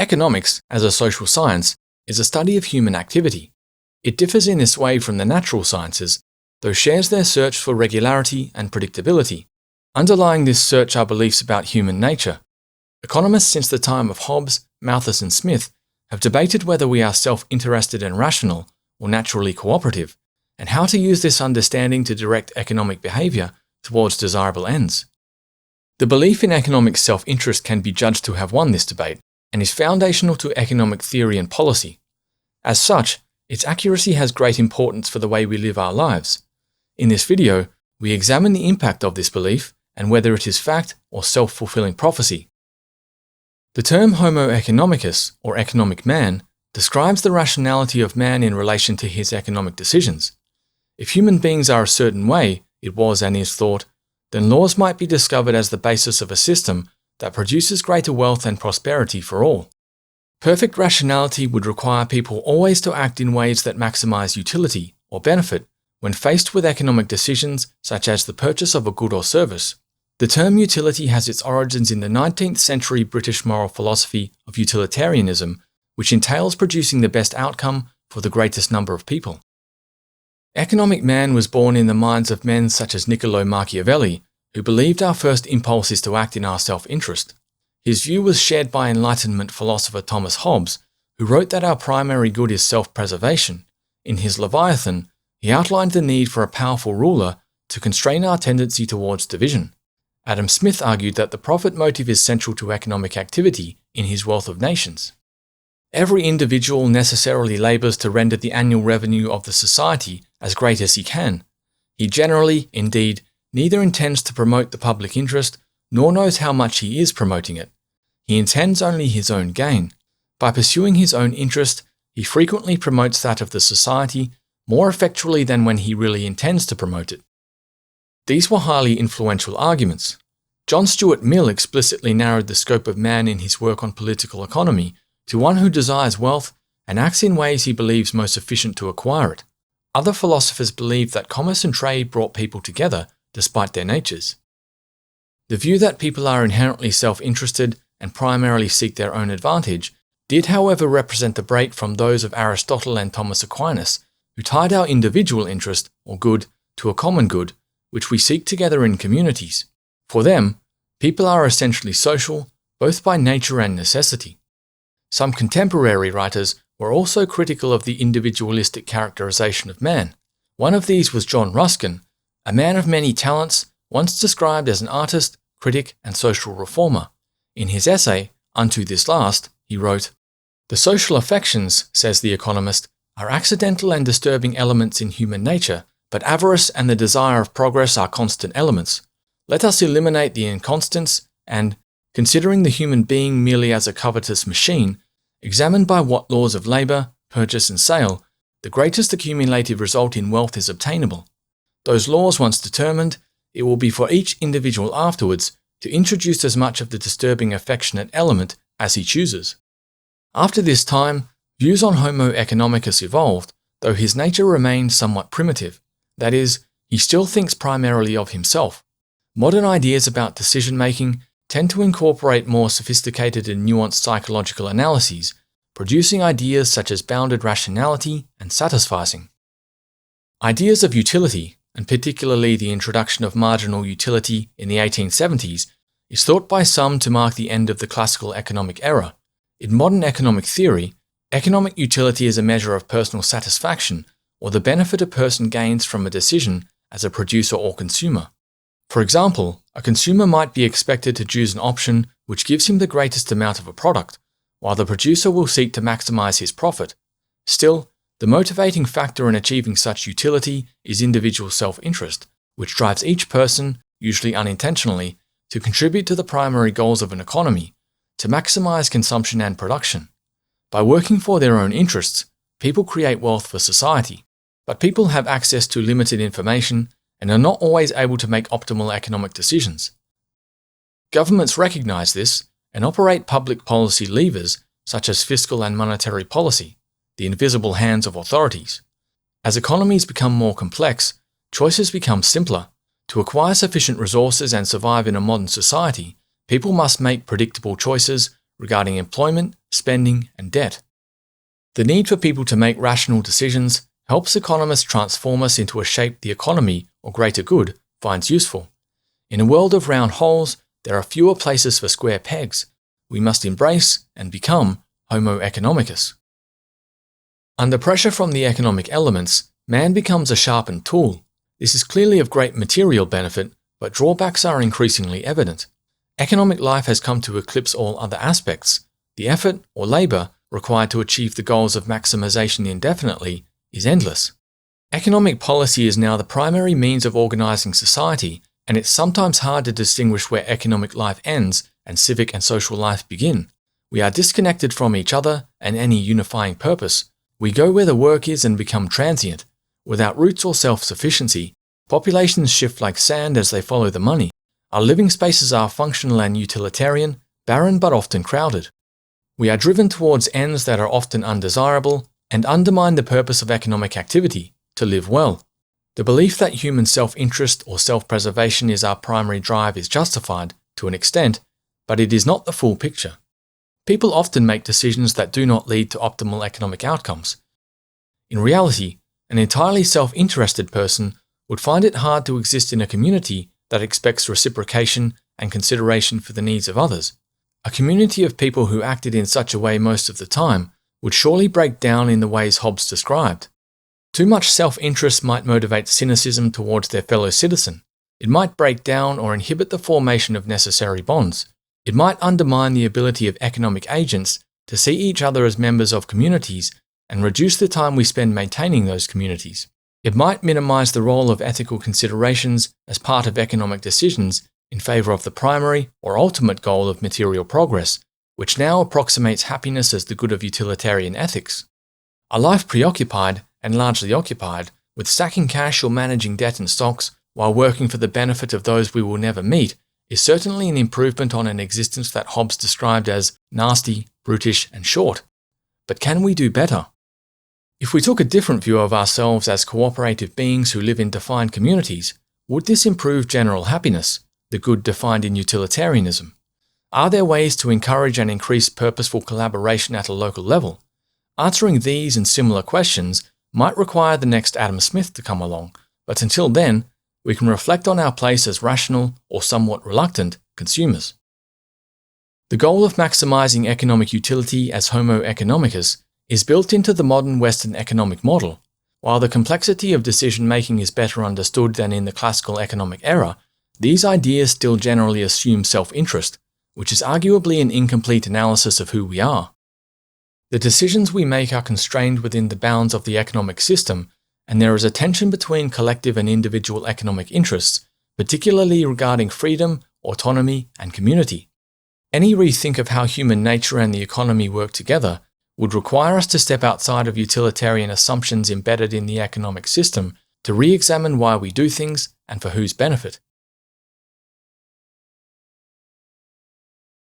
Economics, as a social science, is a study of human activity. It differs in this way from the natural sciences, though shares their search for regularity and predictability. Underlying this search are beliefs about human nature. Economists since the time of Hobbes, Malthus and Smith have debated whether we are self-interested and rational or naturally cooperative, and how to use this understanding to direct economic behaviour towards desirable ends. The belief in economic self-interest can be judged to have won this debate, and is foundational to economic theory and policy. As such, its accuracy has great importance for the way we live our lives. In this video, we examine the impact of this belief and whether it is fact or self-fulfilling prophecy. The term homo economicus, or economic man, describes the rationality of man in relation to his economic decisions. If human beings are a certain way, it was and is thought, then laws might be discovered as the basis of a system that produces greater wealth and prosperity for all. Perfect rationality would require people always to act in ways that maximize utility or benefit when faced with economic decisions such as the purchase of a good or service. The term utility has its origins in the 19th century British moral philosophy of utilitarianism, which entails producing the best outcome for the greatest number of people. Economic man was born in the minds of men such as Niccolò Machiavelli, who believed our first impulse is to act in our self-interest. His view was shared by Enlightenment philosopher Thomas Hobbes, who wrote that our primary good is self-preservation. In his Leviathan, he outlined the need for a powerful ruler to constrain our tendency towards division. Adam Smith argued that the profit motive is central to economic activity in his Wealth of Nations. Every individual necessarily labours to render the annual revenue of the society as great as he can. He generally, indeed, neither intends to promote the public interest, nor knows how much he is promoting it. He intends only his own gain. By pursuing his own interest, he frequently promotes that of the society more effectually than when he really intends to promote it. These were highly influential arguments. John Stuart Mill explicitly narrowed the scope of man in his work on political economy to one who desires wealth and acts in ways he believes most efficient to acquire it. Other philosophers believed that commerce and trade brought people together despite their natures. The view that people are inherently self-interested and primarily seek their own advantage did, however, represent the break from those of Aristotle and Thomas Aquinas, who tied our individual interest, or good, to a common good, which we seek together in communities. For them, people are essentially social, both by nature and necessity. Some contemporary writers were also critical of the individualistic characterization of man. One of these was John Ruskin, a man of many talents, once described as an artist, critic, and social reformer. In his essay, Unto This Last, he wrote, "The social affections, says the economist, are accidental and disturbing elements in human nature, but avarice and the desire of progress are constant elements. Let us eliminate the inconstants and, considering the human being merely as a covetous machine, examine by what laws of labour, purchase and sale, the greatest accumulative result in wealth is obtainable. Those laws once determined, it will be for each individual afterwards to introduce as much of the disturbing affectionate element as he chooses." After this time, views on Homo economicus evolved, though his nature remained somewhat primitive. That is, he still thinks primarily of himself. Modern ideas about decision-making tend to incorporate more sophisticated and nuanced psychological analyses, producing ideas such as bounded rationality and satisficing. Ideas of utility, and particularly the introduction of marginal utility in the 1870s, is thought by some to mark the end of the classical economic era. In modern economic theory, economic utility is a measure of personal satisfaction or the benefit a person gains from a decision as a producer or consumer. For example, a consumer might be expected to choose an option which gives him the greatest amount of a product, while the producer will seek to maximize his profit. Still, the motivating factor in achieving such utility is individual self-interest, which drives each person, usually unintentionally, to contribute to the primary goals of an economy, to maximize consumption and production. By working for their own interests, people create wealth for society. But people have access to limited information and are not always able to make optimal economic decisions. Governments recognize this and operate public policy levers such as fiscal and monetary policy, the invisible hands of authorities. As economies become more complex, choices become simpler. To acquire sufficient resources and survive in a modern society, people must make predictable choices regarding employment, spending, and debt. The need for people to make rational decisions helps economists transform us into a shape the economy, or greater good, finds useful. In a world of round holes, there are fewer places for square pegs. We must embrace and become homo economicus. Under pressure from the economic elements, man becomes a sharpened tool. This is clearly of great material benefit, but drawbacks are increasingly evident. Economic life has come to eclipse all other aspects. The effort, or labour, required to achieve the goals of maximisation indefinitely is endless. Economic policy is now the primary means of organising society, and it's sometimes hard to distinguish where economic life ends and civic and social life begin. We are disconnected from each other and any unifying purpose. We go where the work is and become transient. Without roots or self-sufficiency, populations shift like sand as they follow the money. Our living spaces are functional and utilitarian, barren but often crowded. We are driven towards ends that are often undesirable and undermine the purpose of economic activity, to live well. The belief that human self-interest or self-preservation is our primary drive is justified, to an extent, but it is not the full picture. People often make decisions that do not lead to optimal economic outcomes. In reality, an entirely self-interested person would find it hard to exist in a community that expects reciprocation and consideration for the needs of others. A community of people who acted in such a way most of the time would surely break down in the ways Hobbes described. Too much self-interest might motivate cynicism towards their fellow citizen. It might break down or inhibit the formation of necessary bonds. It might undermine the ability of economic agents to see each other as members of communities and reduce the time we spend maintaining those communities. It might minimize the role of ethical considerations as part of economic decisions in favor of the primary or ultimate goal of material progress, which now approximates happiness as the good of utilitarian ethics. A life preoccupied and largely occupied with stacking cash or managing debt and stocks while working for the benefit of those we will never meet is certainly an improvement on an existence that Hobbes described as nasty, brutish, and short. But can we do better? If we took a different view of ourselves as cooperative beings who live in defined communities, would this improve general happiness, the good defined in utilitarianism? Are there ways to encourage and increase purposeful collaboration at a local level? Answering these and similar questions might require the next Adam Smith to come along, but until then, we can reflect on our place as rational or somewhat reluctant consumers. The goal of maximising economic utility as homo economicus is built into the modern Western economic model. While the complexity of decision-making is better understood than in the classical economic era, these ideas still generally assume self-interest, which is arguably an incomplete analysis of who we are. The decisions we make are constrained within the bounds of the economic system, and there is a tension between collective and individual economic interests, particularly regarding freedom, autonomy, and community. Any rethink of how human nature and the economy work together would require us to step outside of utilitarian assumptions embedded in the economic system to re-examine why we do things and for whose benefit.